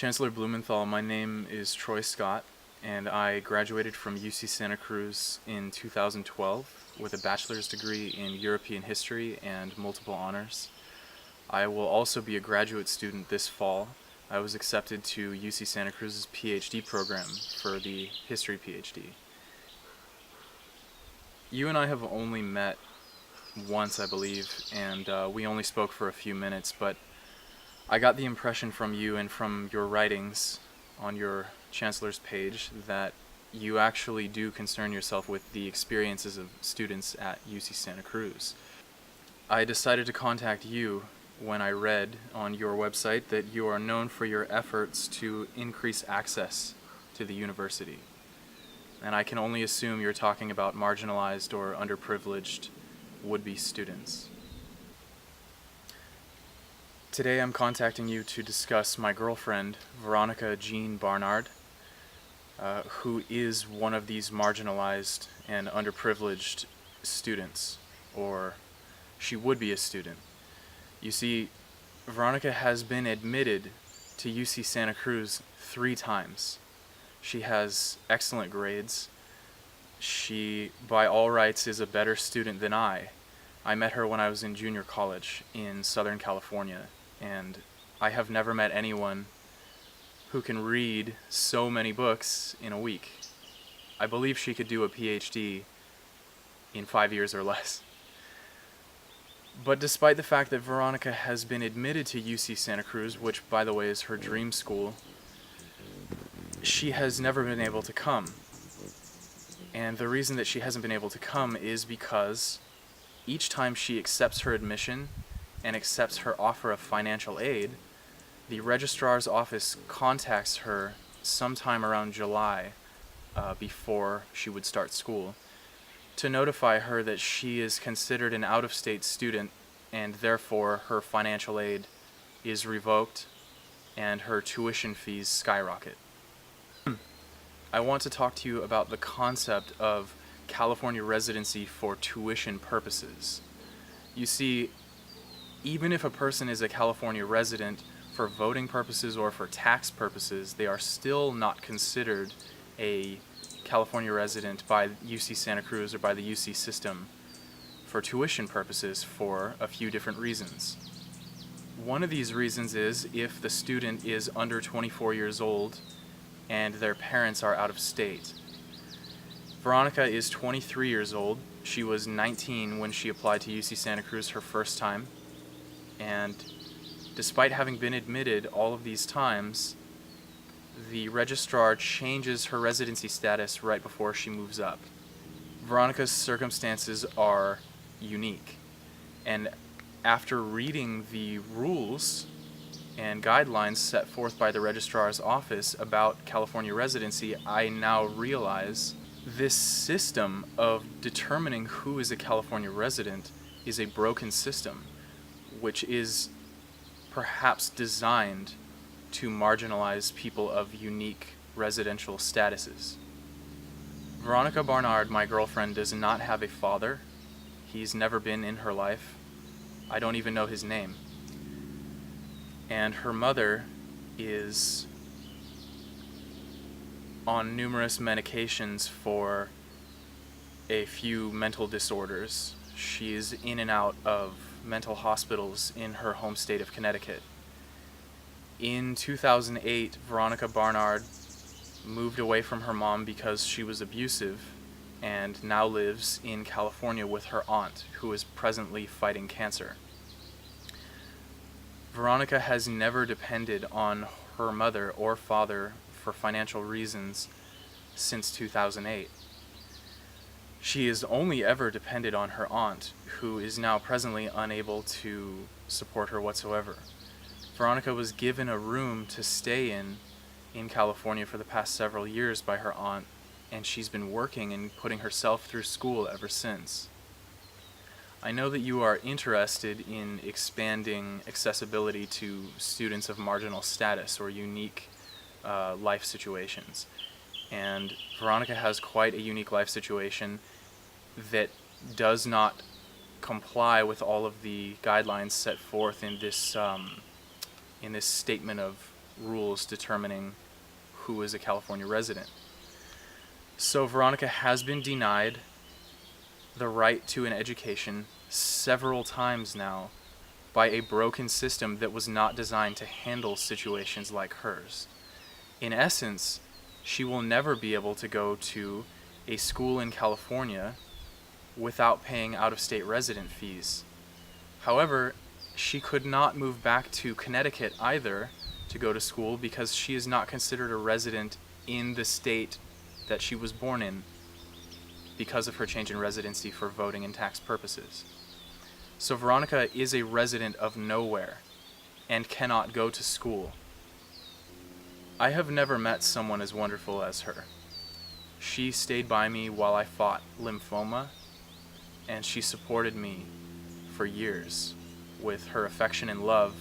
Chancellor Blumenthal, my name is Troy Scott, and I graduated from UC Santa Cruz in 2012 with a bachelor's degree in European history and multiple honors. I will also be a graduate student this fall. I was accepted to UC Santa Cruz's PhD program for the history PhD. You and I have only met once, I believe, and we only spoke for a few minutes, but I got the impression from you and from your writings on your Chancellor's page that you actually do concern yourself with the experiences of students at UC Santa Cruz. I decided to contact you when I read on your website that you are known for your efforts to increase access to the university. And I can only assume you're talking about marginalized or underprivileged would-be students. Today I'm contacting you to discuss my girlfriend, Veronica Jean Barnard, who is one of these marginalized and underprivileged students, or she would be a student. You see, Veronica has been admitted to UC Santa Cruz 3 times. She has excellent grades. She, by all rights, is a better student than I. I met her when I was in junior college in Southern California, and I have never met anyone who can read so many books in a week. I believe she could do a PhD in 5 years or less. But despite the fact that Veronica has been admitted to UC Santa Cruz, which by the way is her dream school, she has never been able to come. And the reason that she hasn't been able to come is because each time she accepts her admission and accepts her offer of financial aid, the registrar's office contacts her sometime around July, before she would start school, to notify her that she is considered an out-of-state student and therefore her financial aid is revoked and her tuition fees skyrocket. I want to talk to you about the concept of California residency for tuition purposes. You see, even if a person is a California resident for voting purposes or for tax purposes, they are still not considered a California resident by UC Santa Cruz or by the UC system for tuition purposes for a few different reasons. One of these reasons is if the student is under 24 years old and their parents are out of state. Veronica is 23 years old. She was 19 when she applied to UC Santa Cruz her first time. And despite having been admitted all of these times, the registrar changes her residency status right before she moves up. Veronica's circumstances are unique. And after reading the rules and guidelines set forth by the registrar's office about California residency, I now realize this system of determining who is a California resident is a broken system, which is perhaps designed to marginalize people of unique residential statuses. Veronica Barnard, my girlfriend, does not have a father. He's never been in her life. I don't even know his name. And her mother is on numerous medications for a few mental disorders. She's in and out of mental hospitals in her home state of Connecticut. In 2008, Veronica Barnard moved away from her mom because she was abusive and now lives in California with her aunt, who is presently fighting cancer. Veronica has never depended on her mother or father for financial reasons since 2008. She has only ever depended on her aunt, who is now presently unable to support her whatsoever. Veronica was given a room to stay in California for the past several years by her aunt, and she's been working and putting herself through school ever since. I know that you are interested in expanding accessibility to students of marginal status or unique life situations. And Veronica has quite a unique life situation that does not comply with all of the guidelines set forth in this statement of rules determining who is a California resident. So Veronica has been denied the right to an education several times now by a broken system that was not designed to handle situations like hers. In essence, she will never be able to go to a school in California without paying out-of-state resident fees. However, she could not move back to Connecticut either to go to school because she is not considered a resident in the state that she was born in because of her change in residency for voting and tax purposes. So Veronica is a resident of nowhere and cannot go to school. I have never met someone as wonderful as her. She stayed by me while I fought lymphoma, and she supported me for years with her affection and love,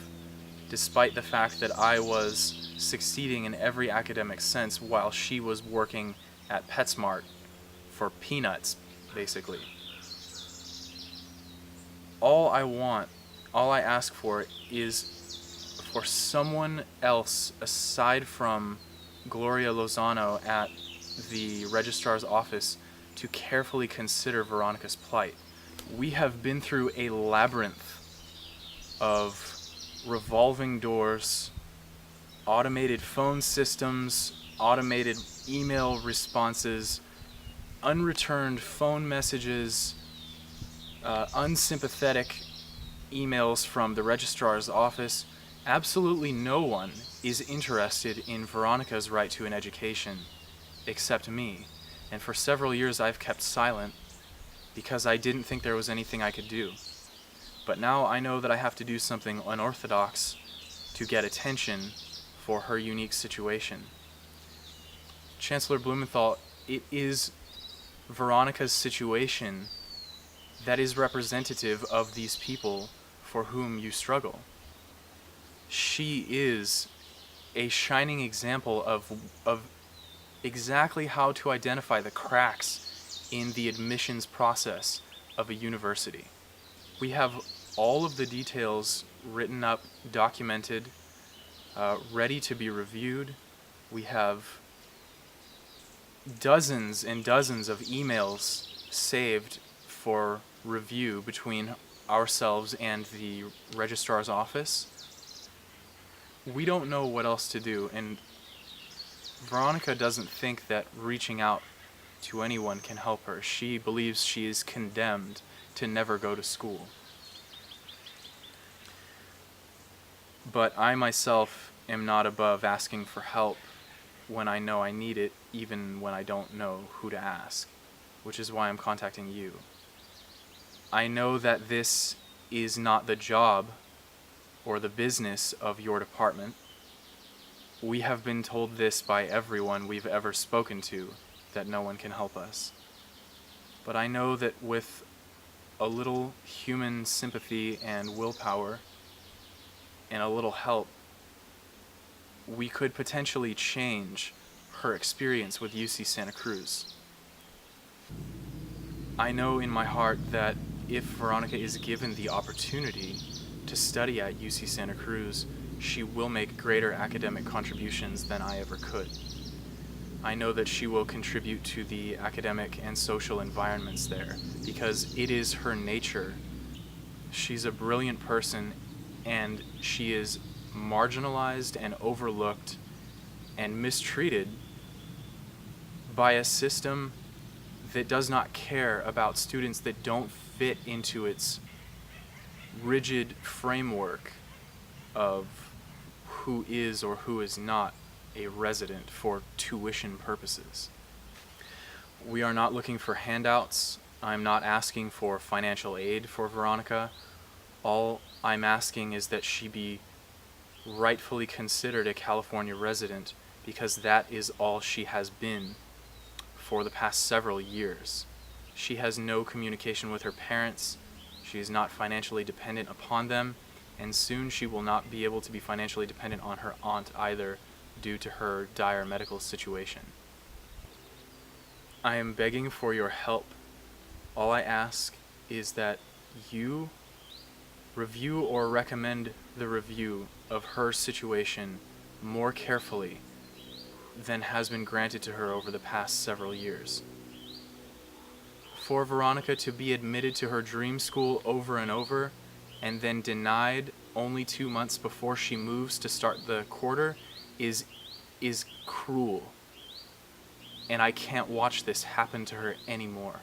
despite the fact that I was succeeding in every academic sense while she was working at PetSmart for peanuts, basically. All I ask for is for someone else aside from Gloria Lozano at the registrar's office to carefully consider Veronica's plight. We have been through a labyrinth of revolving doors, automated phone systems, automated email responses, unreturned phone messages, unsympathetic emails from the registrar's office. Absolutely no one is interested in Veronica's right to an education except me, and for several years I've kept silent because I didn't think there was anything I could do. But now I know that I have to do something unorthodox to get attention for her unique situation. Chancellor Blumenthal, it is Veronica's situation that is representative of these people for whom you struggle. She is a shining example of exactly how to identify the cracks in the admissions process of a university. We have all of the details written up, documented, ready to be reviewed. We have dozens and dozens of emails saved for review between ourselves and the registrar's office. We don't know what else to do, and Veronica doesn't think that reaching out to anyone can help her. She believes she is condemned to never go to school. But I myself am not above asking for help when I know I need it, even when I don't know who to ask, which is why I'm contacting you. I know that this is not the job or the business of your department. We have been told this by everyone we've ever spoken to, that no one can help us. But I know that with a little human sympathy and willpower and a little help, we could potentially change her experience with UC Santa Cruz. I know in my heart that if Veronica is given the opportunity to study at UC Santa Cruz, she will make greater academic contributions than I ever could. I know that she will contribute to the academic and social environments there because it is her nature. She's a brilliant person, and she is marginalized and overlooked and mistreated by a system that does not care about students that don't fit into its rigid framework of who is or who is not a resident for tuition purposes. We are not looking for handouts. I'm not asking for financial aid for Veronica. All I'm asking is that she be rightfully considered a California resident, because that is all she has been for the past several years. She has no communication with her parents. She is not financially dependent upon them, and soon she will not be able to be financially dependent on her aunt either, due to her dire medical situation. I am begging for your help. All I ask is that you review or recommend the review of her situation more carefully than has been granted to her over the past several years. For Veronica to be admitted to her dream school over and over and then denied only 2 months before she moves to start the quarter is cruel. And I can't watch this happen to her anymore.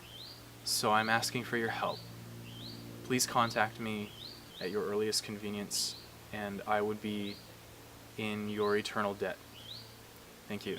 So I'm asking for your help. Please contact me at your earliest convenience, and I would be in your eternal debt. Thank you.